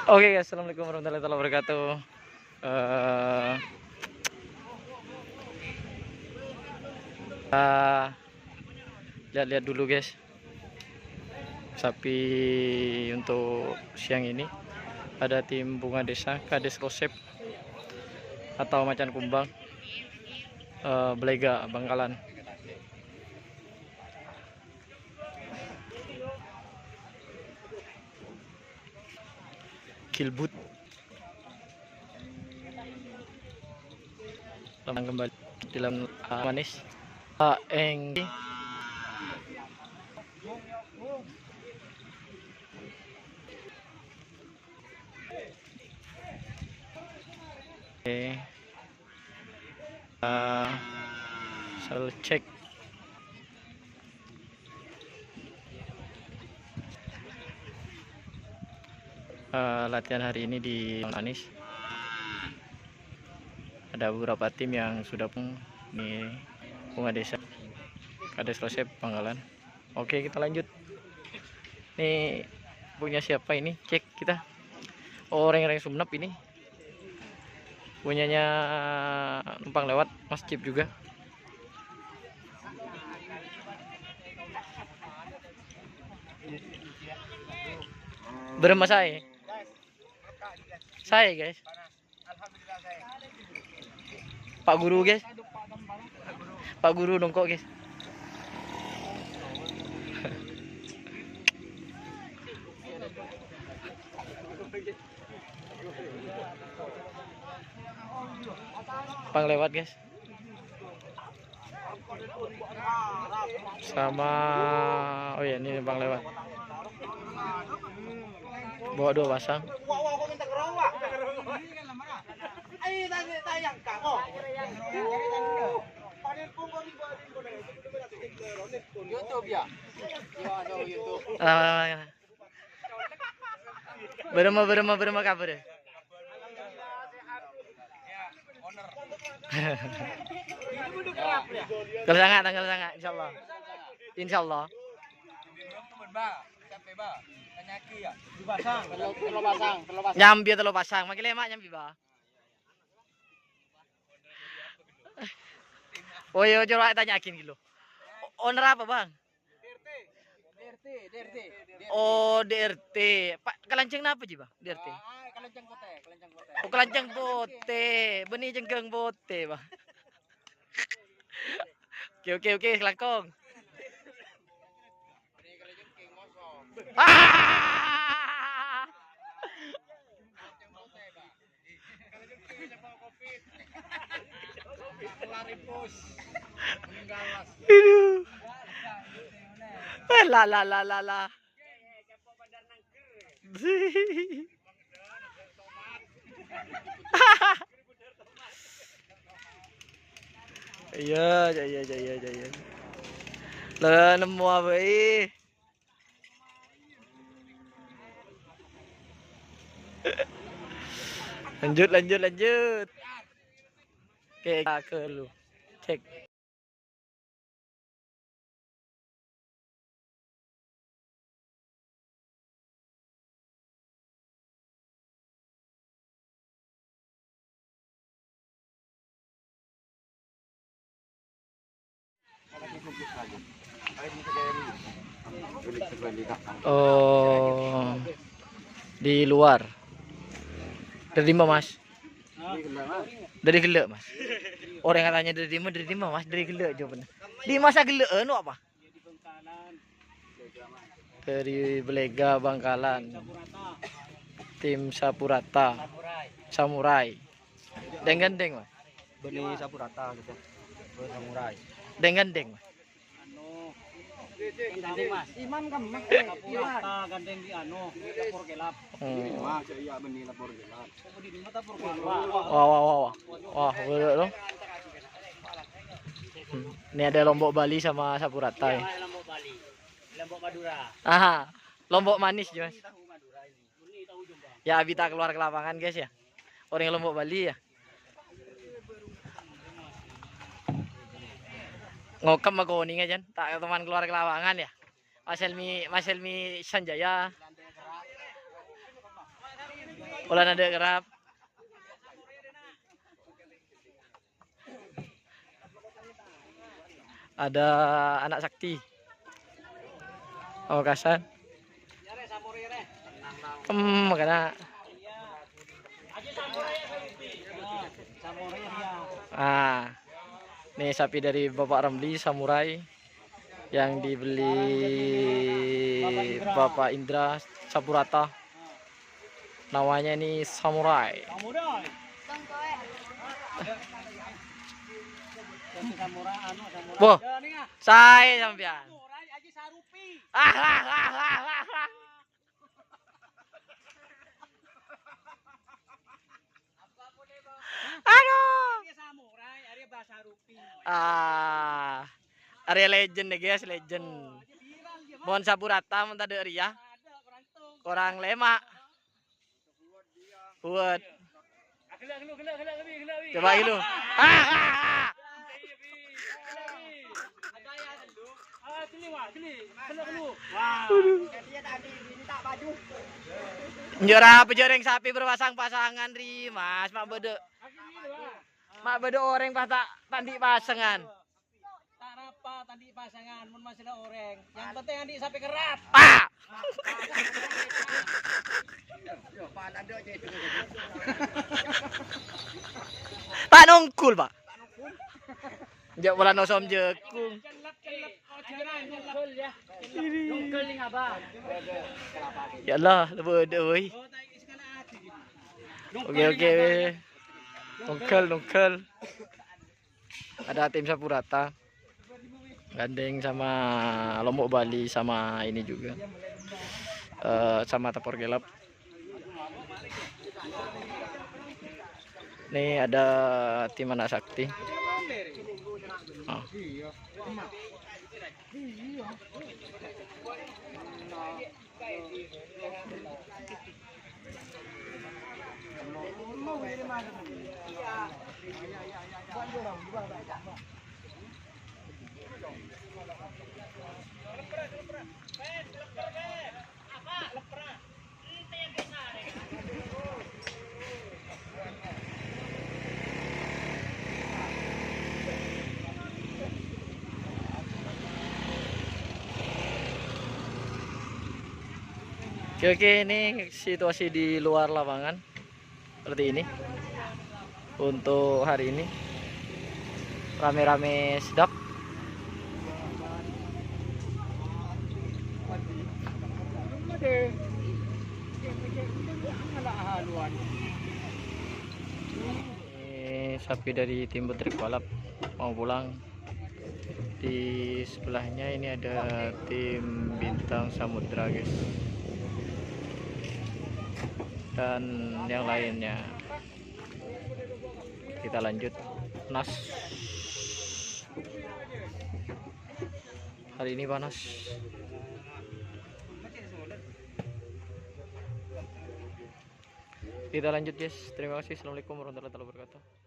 Oke guys, assalamualaikum warahmatullahi wabarakatuh. Eh, Lihat-lihat dulu guys, sapi untuk siang ini ada tim bunga desa Kades Kosep atau macan kumbang, Belega Bangkalan. Kilbut kembali dalam manis eng selalu cek latihan hari ini di manis. Ada beberapa tim yang sudah nih bunga desa Kades Kosep Bangkalan. Oke, kita lanjut. Nih punya siapa ini? Cek kita. Oh, orang-orang Sumenep ini. Punyanya numpang lewat Mas Cip juga. Berema saya guys. Pak Guru guys. Pak Guru nongkok guys. Pang lewat guys. Sama oh ya ini pang lewat. Bawa 2 pasang. Berema kabar. Tanggal sangat insyaallah. Nyambi telo pasang, makin lemak nyambi ba. Oh iya, coba tanyakin gitu. Owner apa bang? DRT. Oh DRT. Pak kelanceng apa sih bang? DRT. Kelanceng bote. Oh kelanceng bote. Benih jenggeng bote bang. Oke, selangkong. La. Iya. Lah nemu apa ini? Lanjut. Oke, ke lu. Cek. Oh, di luar. Dari mana mas? Dari Gelek mas. Orang katanya dari mana mas? Dari Gelek jawabannya. Di masa Gelek anu apa? Dari Belega Bangkalan. Tim Sapurata. Samurai. Deng-gandeng mas. Beli Sapurata gitu. Samurai. Deng-gandeng mas. Gandeng mas. Iman kan mas. Sapurata gandeng di lapor gelap. Mas iya benih lapor gelap. Di mata lapor gelap. Wah, boleh dong. Ini ada Lombok Bali sama Sapurata ya. Lombok Bali. Lombok Madura. Aha, Lombok manis mas. Ya Abita keluar ke lapangan guys ya. Orang Lombok Bali ya. Ngokam sama kuning aja, tak teman keluar ke lapangan ya. Mas Helmi Sanjaya. Ulah ada kerap. Ada anak sakti. Kasan. Makanya. Nih sapi dari Bapak Ramli Samurai yang dibeli Bapak Indra Sapurata. Namanya ini Samurai. Boh, saya sampean. Aduh. Area legend deh guys, legend. Mohon Sapurata mun tade ria. Korang lemak. Buat. Coba ilu. Njora pejoreng sapi berpasang-pasangan ri, Mas. Mak bede orang pas tak tandi pasangan. Tak apa tandi pasangan mun masalah orang. Yang penting andi sapi kerap. Pak nongkul, Pak. Jak bola nosom jekung. Nongkul ni apa? Ya Allah, lebih euy. Oke. Nongkel. Ada tim Sapurata. Gandeng sama Lombok Bali sama ini juga. Sama Tapor Gelap. Nih ada tim anak sakti. Oke, ini situasi di luar lapangan seperti ini untuk hari ini, rame-rame sedap. Ini sapi dari tim Betrik Balap mau pulang. Di sebelahnya ini ada tim Bintang Samudra, guys, dan yang lainnya. Kita lanjut. Panas hari ini, panas. Kita lanjut guys. Terima kasih. Assalamualaikum warahmatullahi wabarakatuh.